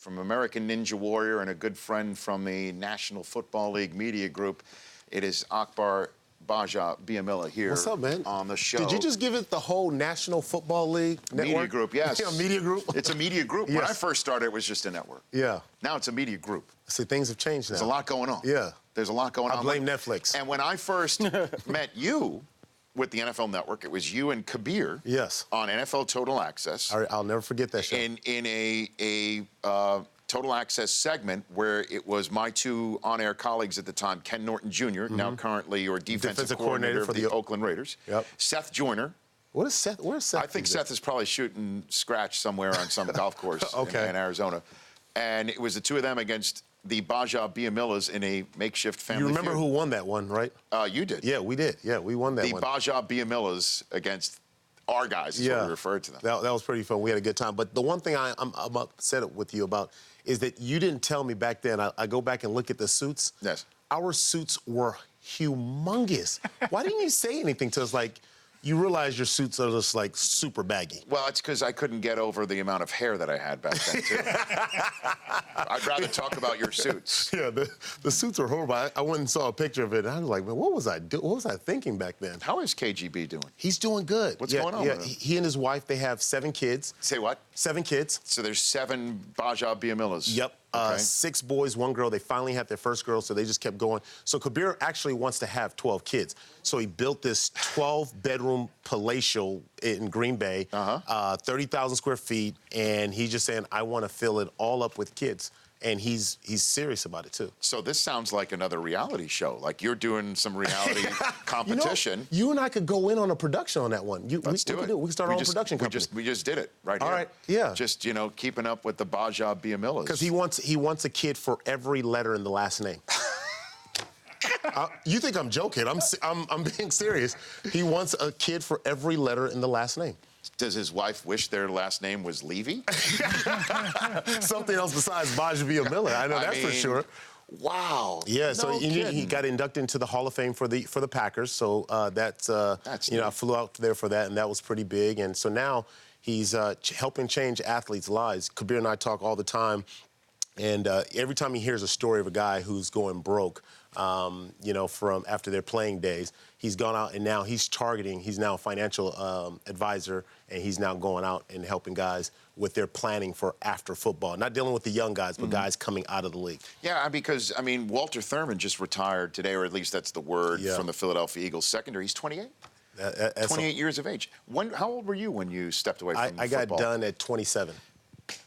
from American Ninja Warrior and a good friend from the National Football League Media Group. It is Akbar Gbajabiamila here. What's up, man? On the show. Did you just give it the whole National Football League network? Media group, yes. Yeah, media group. It's a media group. Yes. When I first started, it was just a network. Yeah. Now it's a media group. See, things have changed now. There's a lot going on. Yeah. There's a lot going on. I blame Netflix. And when I first met you with the NFL Network, it was you and Kabir. Yes. On NFL Total Access. I'll never forget that show. In a Total Access segment where it was my two on-air colleagues at the time, Ken Norton Jr., now currently your defensive coordinator for the Oakland Raiders. Yep. Seth Joyner. What is Seth? Where's Seth? I think Seth is probably shooting scratch somewhere on some golf course in Arizona. And it was the two of them against the Gbajabiamilas in a makeshift family You remember feud. who won that one, right? You did. Yeah, we did. Yeah, we won that one. The Gbajabiamilas against our guys is what we referred to them. That was pretty fun. We had a good time. But the one thing I'm upset with you about is that you didn't tell me back then. I go back and look at the suits. Yes. Our suits were humongous. Why didn't you say anything to us? Like, you realize your suits are just, like, super baggy. Well, it's because I couldn't get over the amount of hair that I had back then, too. I'd rather talk about your suits. Yeah, the suits are horrible. I went and saw a picture of it, and I was like, man, what was I thinking back then? How is KGB doing? He's doing good. What's going on with him? He and his wife, they have 7 kids. Say what? 7 kids. So there's 7 Gbajabiamilas. Yep. Okay. 6 boys, 1 girl. They finally had their first girl, so they just kept going. So Kabir actually wants to have 12 kids. So he built this 12-bedroom palatial in Green Bay, 30,000 square feet, and he's just saying, I want to fill it all up with kids. And he's serious about it, too. So this sounds like another reality show. Like you're doing some reality competition. You and I could go in on a production on that one. Let's do it. We can start our own production company. We just did it right here. All right, yeah. Just, keeping up with the Gbajabiamilas. Because he wants a kid for every letter in the last name. You think I'm joking. I'm being serious. He wants a kid for every letter in the last name. Does his wife wish their last name was Levy? Something else besides Gbajabiamila. I know that's for sure. Wow. Yeah, so he got inducted into the Hall of Fame for the Packers. So that's I flew out there for that, and that was pretty big. And so now he's helping change athletes' lives. Kabir and I talk all the time. And every time he hears a story of a guy who's going broke, from after their playing days, he's gone out and now he's now a financial advisor, and he's now going out and helping guys with their planning for after football. Not dealing with the young guys, but guys coming out of the league. Yeah, because, Walter Thurman just retired today, or at least that's the word from the Philadelphia Eagles secondary. He's 28. 28 years of age. How old were you when you stepped away from football? I got done at 27.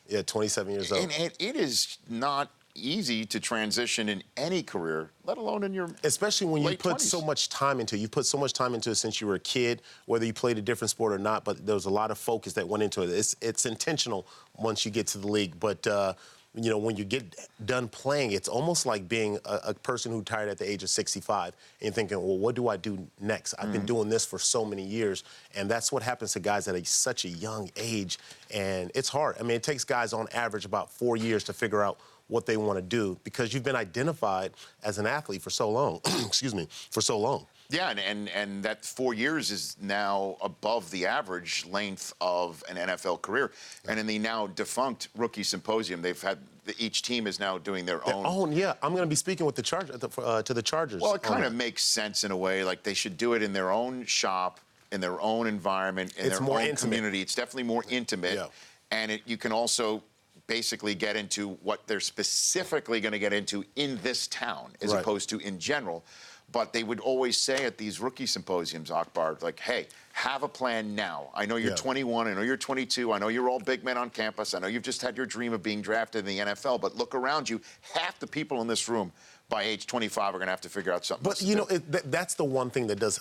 Yeah, 27 years old. And it is not easy to transition in any career, let alone in your especially when you put 20s. so much time into it. You put so much time into it since you were a kid, whether you played a different sport or not, but there was a lot of focus that went into it. It's intentional once you get to the league, but when you get done playing, it's almost like being a person who retired at the age of 65 and you're thinking, well, what do I do next? I've been doing this for so many years, and that's what happens to guys at such a young age, and it's hard. It takes guys on average about 4 years to figure out what they want to do because you've been identified as an athlete for so long, for so long. Yeah, and that 4 years is now above the average length of an NFL career. And in the now defunct rookie symposium, they've had each team is now doing their own. Yeah, I'm going to be speaking with the to the Chargers. Well, it kind of makes sense in a way. Like they should do it in their own shop, in their own environment, in their own community. It's definitely more intimate, and you can also basically get into what they're specifically going to get into in this town, as opposed to in general. But they would always say at these rookie symposiums, Akbar, like, hey, have a plan now. I know you're 21, I know you're 22, I know you're all big men on campus, I know you've just had your dream of being drafted in the NFL, but look around you, half the people in this room by age 25 are going to have to figure out something else to do. That's the one thing that does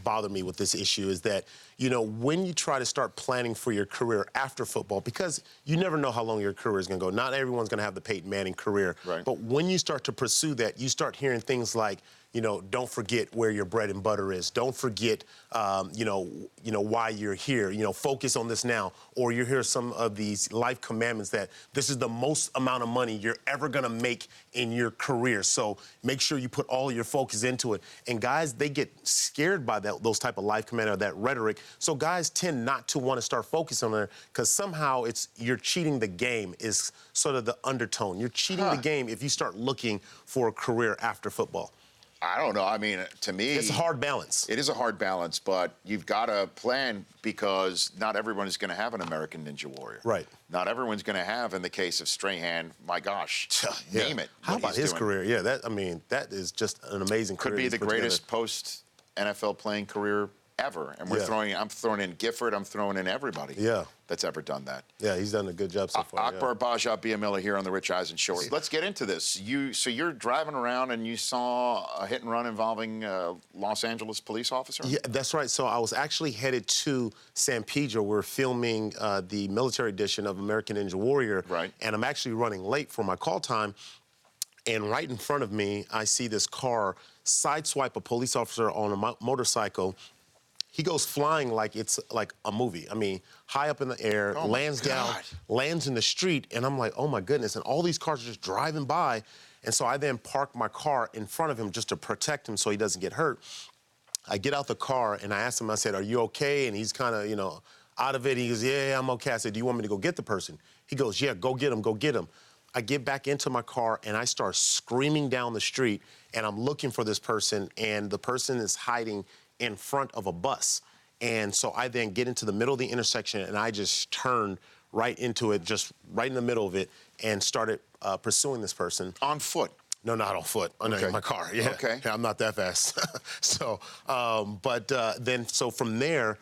bother me with this issue is that, when you try to start planning for your career after football, because you never know how long your career is going to go. Not everyone's going to have the Peyton Manning career. Right. But when you start to pursue that, you start hearing things like, don't forget where your bread and butter is. Don't forget, why you're here. Focus on this now. Or you hear some of these life commandments that this is the most amount of money you're ever going to make in your career. So make sure you put all your focus into it. And guys, they get scared by those type of life commandments, that rhetoric. So guys tend not to want to start focusing on it because somehow you're cheating the game is sort of the undertone. You're cheating the game if you start looking for a career after football. I don't know. I mean, to me, it's a hard balance. It is a hard balance, but you've got to plan because not everyone is going to have an American Ninja Warrior. Right. Not everyone's going to have, in the case of Strahan, my gosh, name it. How about his career? Yeah, that is just an amazing career. Could be the greatest post-NFL playing career ever. And I'm throwing in Gifford, I'm throwing in everybody that's ever done that. Yeah, he's done a good job so far. Akbar Gbajabiamila here on the Rich Eisen Show. Let's get into this. So you're driving around and you saw a hit and run involving a Los Angeles police officer? Yeah, that's right. So I was actually headed to San Pedro. We're filming the military edition of American Ninja Warrior. Right. And I'm actually running late for my call time. And right in front of me, I see this car sideswipe a police officer on a motorcycle. He goes flying like it's like a movie. I mean, high up in the air, lands down, lands in the street, and I'm like, oh my goodness. And all these cars are just driving by. And so I then park my car in front of him just to protect him so he doesn't get hurt. I get out the car and I asked him, I said, are you okay? And he's kind of, out of it. He goes, yeah, I'm okay. I said, do you want me to go get the person? He goes, yeah, go get him, go get him. I get back into my car and I start screaming down the street and I'm looking for this person and the person is hiding in front of a bus. And so I then get into the middle of the intersection and I just turned right into it, just right in the middle of it, and started pursuing this person. On foot? No, not on foot. In my car. Yeah. Okay. Yeah, I'm not that fast. So from there,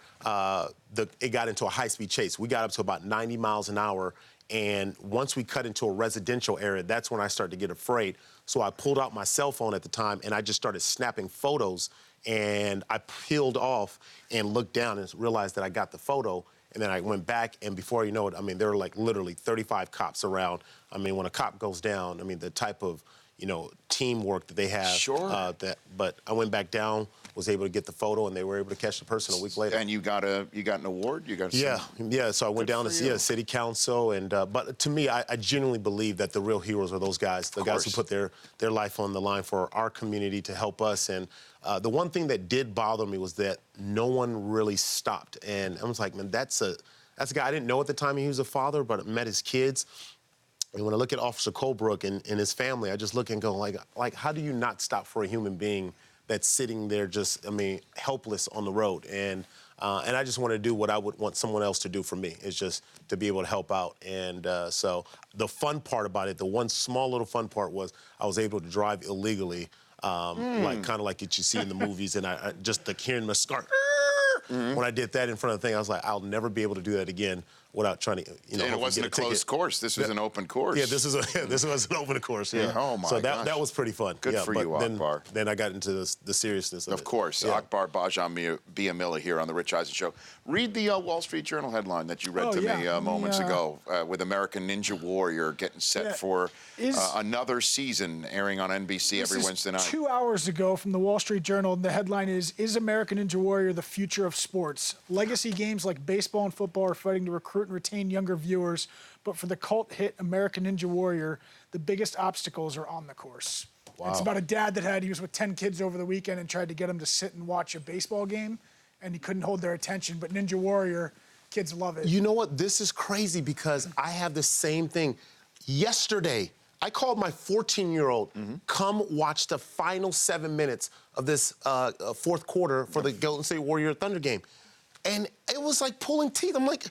it got into a high-speed chase. We got up to about 90 miles an hour. And once we cut into a residential area, that's when I started to get afraid. So I pulled out my cell phone at the time, and I just started snapping photos. And I peeled off and looked down and realized that I got the photo. And then I went back, and before you know it, I mean, there were like literally 35 cops around. I mean, when a cop goes down, I mean, the type of, teamwork that they have. Sure. But I went back down, was able to get the photo, and they were able to catch the person a week later. And you got an award? You got yeah. So I went down to city council, and but to me, I genuinely believe that the real heroes are those guys, the guys who put their life on the line for our community to help us. And the one thing that did bother me was that no one really stopped. And I was like, man, that's a guy I didn't know at the time he was a father, but I met his kids. And when I look at Officer Colebrook and his family, I just look and go, like, how do you not stop for a human being that's sitting there just, helpless on the road? And I just want to do what I would want someone else to do for me, is just to be able to help out. And so the fun part about it, the one small little fun part was I was able to drive illegally, kind of like you see in the movies. And I just hearing the scar. When I did that in front of the thing, I was like, I'll never be able to do that again without trying to, And it wasn't a closed course. This was an open course. Yeah, this was an open course. Yeah. Oh my So gosh. that was pretty fun. Good for you, Akbar. Then I got into the seriousness of it. Of course, Akbar Gbajabiamila here on the Rich Eisen Show. Read the Wall Street Journal headline that you read to me moments ago, with American Ninja Warrior getting set for another season, airing on NBC every Wednesday night. 2 hours ago from the Wall Street Journal, the headline is American Ninja Warrior the future of sports? Legacy games like baseball and football are fighting to recruit and retain younger viewers, but for the cult hit American Ninja Warrior, the biggest obstacles are on the course. Wow. It's about a dad he was with 10 kids over the weekend and tried to get them to sit and watch a baseball game, and he couldn't hold their attention. But Ninja Warrior, kids love it. You know what? This is crazy because I have the same thing. Yesterday, I called my 14-year-old, come watch the final 7 minutes of this fourth quarter for the Golden State Warrior Thunder game. And it was like pulling teeth. I'm like,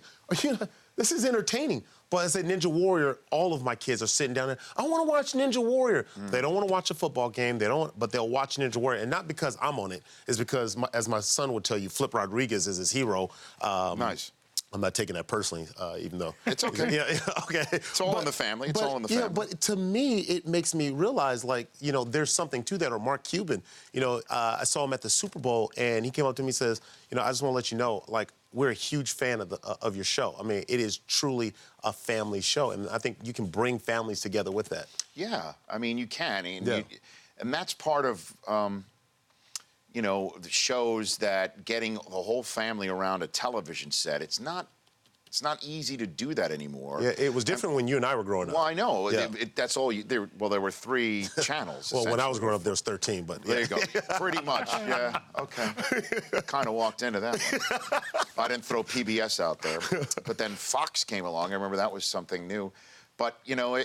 this is entertaining. But as a Ninja Warrior, all of my kids are sitting down there, I want to watch Ninja Warrior. They don't want to watch a football game, but they'll watch Ninja Warrior. And not because I'm on it, it's because, as my son would tell you, Flip Rodriguez is his hero. Nice. I'm not taking that personally, even though. It's okay. Yeah, okay. It's all in the family. It's all in the family. Yeah, but to me, it makes me realize, there's something to that. Or Mark Cuban, I saw him at the Super Bowl, and he came up to me and says, I just want to let you know, we're a huge fan of your show. I mean, it is truly a family show, and I think you can bring families together with that. Yeah, I mean, you can. And that's part of you know, shows that getting the whole family around a television set, it's not easy to do that anymore. Yeah, it was different when you and I were growing up. Well, I know. Yeah. That's all. There were 3 channels. Well, when I was growing up, there was 13, but there you go. Pretty much. Yeah. Okay. Kind of walked into that one. I didn't throw PBS out there, but then Fox came along. I remember that was something new. But you know,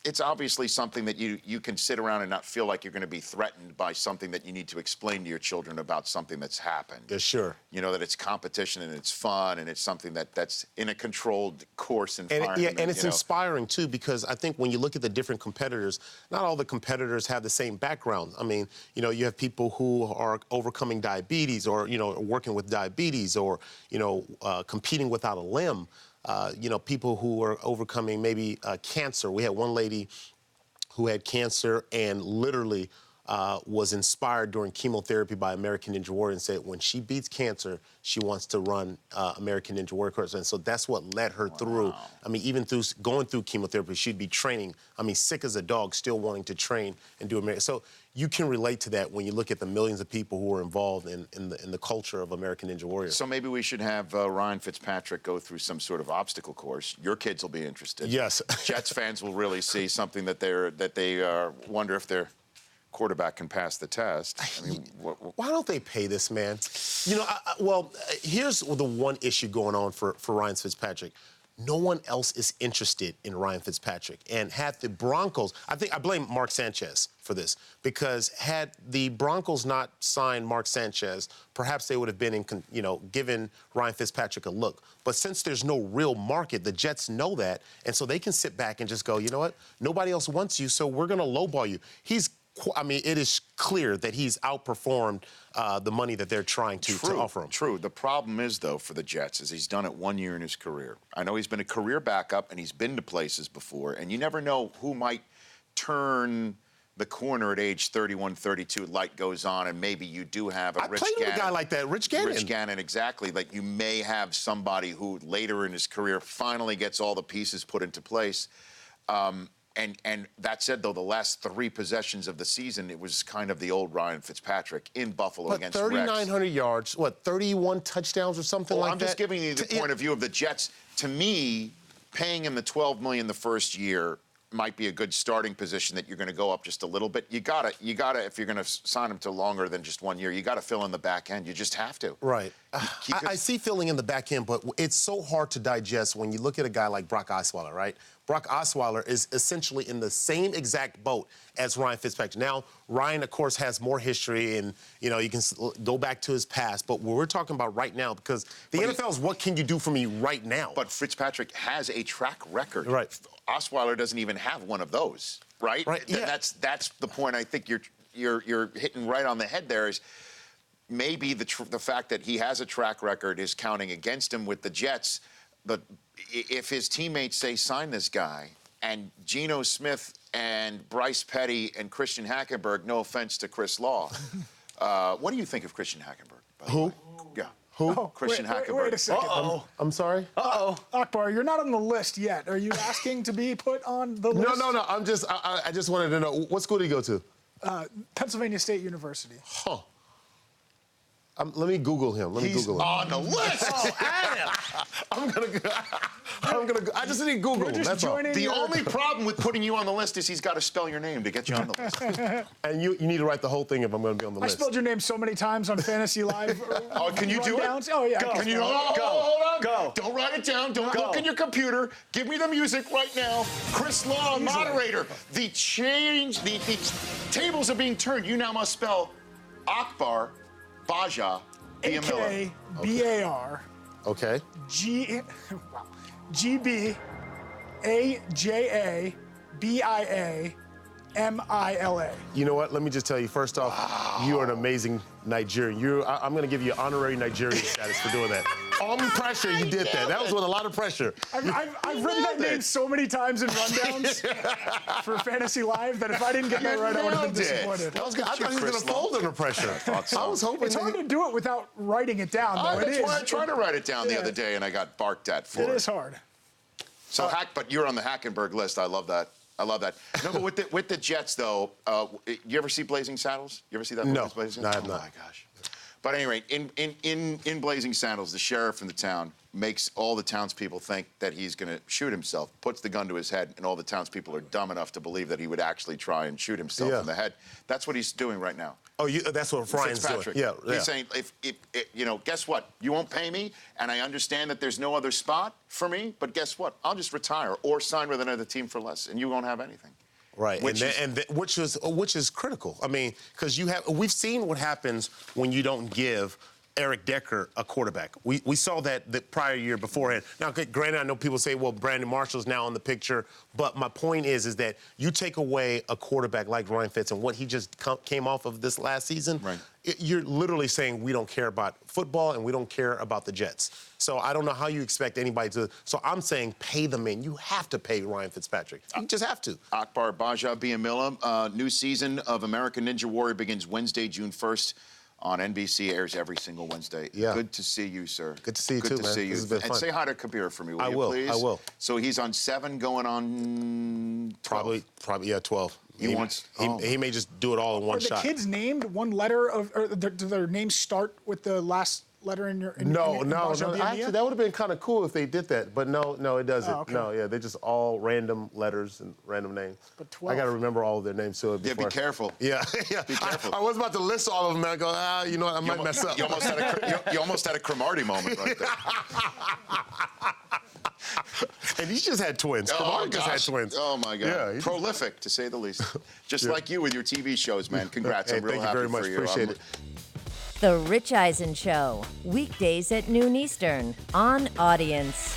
it's obviously something that you can sit around and not feel like you're going to be threatened by something that you need to explain to your children about something that's happened. Yeah, sure. You know, that it's competition and it's fun and it's something that's in a controlled course environment. And it's inspiring, too, because I think when you look at the different competitors, not all the competitors have the same background. I mean, you know, you have people who are overcoming diabetes or, you know, working with diabetes or, you know, competing without a limb. You know, people who are overcoming maybe cancer. We had one lady who had cancer and literally was inspired during chemotherapy by American Ninja Warrior and said when she beats cancer, she wants to run American Ninja Warrior course. And so that's what led her through. I mean, even through going through chemotherapy, she'd be training. I mean, sick as a dog, still wanting to train and do American. So you can relate to that when you look at the millions of people who are involved in the culture of American Ninja Warrior. So maybe we should have Ryan Fitzpatrick go through some sort of obstacle course. Your kids will be interested. Yes. Jets fans will really see something that they wonder if their quarterback can pass the test. I mean, why don't they pay this man? You know, well, here's the one issue going on for Ryan Fitzpatrick. No one else is interested in Ryan Fitzpatrick. And had the Broncos, I blame Mark Sanchez for this, because had the Broncos not signed Mark Sanchez, perhaps they would have been, given Ryan Fitzpatrick a look. But since there's no real market, the Jets know that, and so they can sit back and just go, you know what? Nobody else wants you, so we're going to lowball you. It is clear that he's outperformed the money that they're trying to offer him. True. The problem is, though, for the Jets, is he's done it 1 year in his career. I know he's been a career backup, and he's been to places before, and you never know who might turn the corner at age 31, 32. Light goes on, and maybe you do have a Rich Gannon. I played with a guy like that, Rich Gannon. Rich Gannon, exactly. Like, you may have somebody who later in his career finally gets all the pieces put into place. And that said, though, the last 3 possessions of the season, it was kind of the old Ryan Fitzpatrick in Buffalo against Rex. 3,900 yards, 31 touchdowns or something like that? I'm just giving you the point of view of the Jets. To me, paying him the $12 million the first year might be a good starting position that you're going to go up just a little bit. You gotta, if you're going to sign him to longer than just 1 year, you got to fill in the back end. You just have to. Right. I see filling in the back end, but it's so hard to digest when you look at a guy like Brock Osweiler, right? Brock Osweiler is essentially in the same exact boat as Ryan Fitzpatrick. Now, Ryan, of course, has more history, and, you can go back to his past. But what we're talking about right now, because the NFL is what can you do for me right now? But Fitzpatrick has a track record. Right. Osweiler doesn't even have one of those, right? Right. Yeah. That's the point I think you're hitting right on the head there is maybe the fact that he has a track record is counting against him with the Jets. But if his teammates say, sign this guy, and Geno Smith and Bryce Petty and Christian Hackenberg, no offense to Chris Law, what do you think of Christian Hackenberg? Who? Yeah. Who? Christian Hackenberg. Wait a second. I'm sorry? Akbar, you're not on the list yet. Are you asking to be put on the list? No. I just wanted to know, what school did he go to? Pennsylvania State University. Huh. Let me Google him. He's on the list. I'm gonna. I just need Google. That's all. The only problem with putting you on the list is he's got to spell your name to get you on the list. And you need to write the whole thing if I'm going to be on the list. I spelled your name so many times on Fantasy Live. Can you do it? Oh yeah. Can you? Hold on. Go. Don't write it down. Don't look in your computer. Give me the music right now. Chris Law, moderator. The tables are being turned. You now must spell Akbar Gbajabiamila. A.K. B-A-R. Okay. G-B-A-J-A-B-I-A-M-I-L-A. You know what? Let me just tell you, first off, you are an amazing Nigerian. I'm going to give you honorary Nigerian status for doing that. On pressure, you did that. That was with a lot of pressure. I've written that name so many times in rundowns for Fantasy Live that if I didn't get that right, I would have been disappointed. I thought he was going to fold under pressure. I was hoping. It's hard to do it without writing it down, though. That's why I tried to write it down the other day, and I got barked at for it. It is hard. So, but you're on the Hackenberg list. I love that. I love that. No, but with the Jets, though, you ever see Blazing Saddles? You ever see that movie? No, Blazing no, I Saddles? have not. Oh, my gosh. But anyway, in Blazing Saddles, the sheriff in the town makes all the townspeople think that he's going to shoot himself, puts the gun to his head, and all the townspeople are dumb enough to believe that he would actually try and shoot himself in the head. That's what he's doing right now. Oh, that's what Ryan's doing. Yeah. He's saying, if guess what? You won't pay me, and I understand that there's no other spot for me, but guess what? I'll just retire or sign with another team for less, and you won't have anything. Right, which is critical. I mean, because we've seen what happens when you don't give Eric Decker a quarterback. We saw that the prior year beforehand. Now, granted, I know people say, well, Brandon Marshall's now in the picture, but my point is that you take away a quarterback like Ryan Fitz and what he just came off of this last season, right. You're literally saying we don't care about football and we don't care about the Jets. So I don't know how you expect anybody to. So I'm saying pay the man. You have to pay Ryan Fitzpatrick. You just have to. Akbar Gbajabiamila, new season of American Ninja Warrior begins Wednesday, June 1st. On NBC, airs every single Wednesday. Yeah. Good to see you, sir. Good to see you, too, man. Good to see you. This has been fun. And say hi to Kabir for me, will you, will, please? I will. So he's on 7, going on 12. Probably, yeah, 12. He may just do it all in one shot. Are the kids named one letter of, or do their names start with the last letter in your? No. Actually, that would have been kind of cool if they did that, but no, it doesn't. Oh, okay. No, yeah, they're just all random letters and random names. But 12. I got to remember all of their names too. Yeah, be careful. Yeah. Be careful. I was about to list all of them, and I go, you know what, I might mess up. You almost had a Cromartie moment right there. And he's just had twins. Cromartie just had twins. Oh, my God. Yeah, prolific, to say the least. Just like you with your TV shows, man. Congrats. Hey, I'm real thank you happy very much. for you. Appreciate it. The Rich Eisen Show, weekdays at noon Eastern on Audience.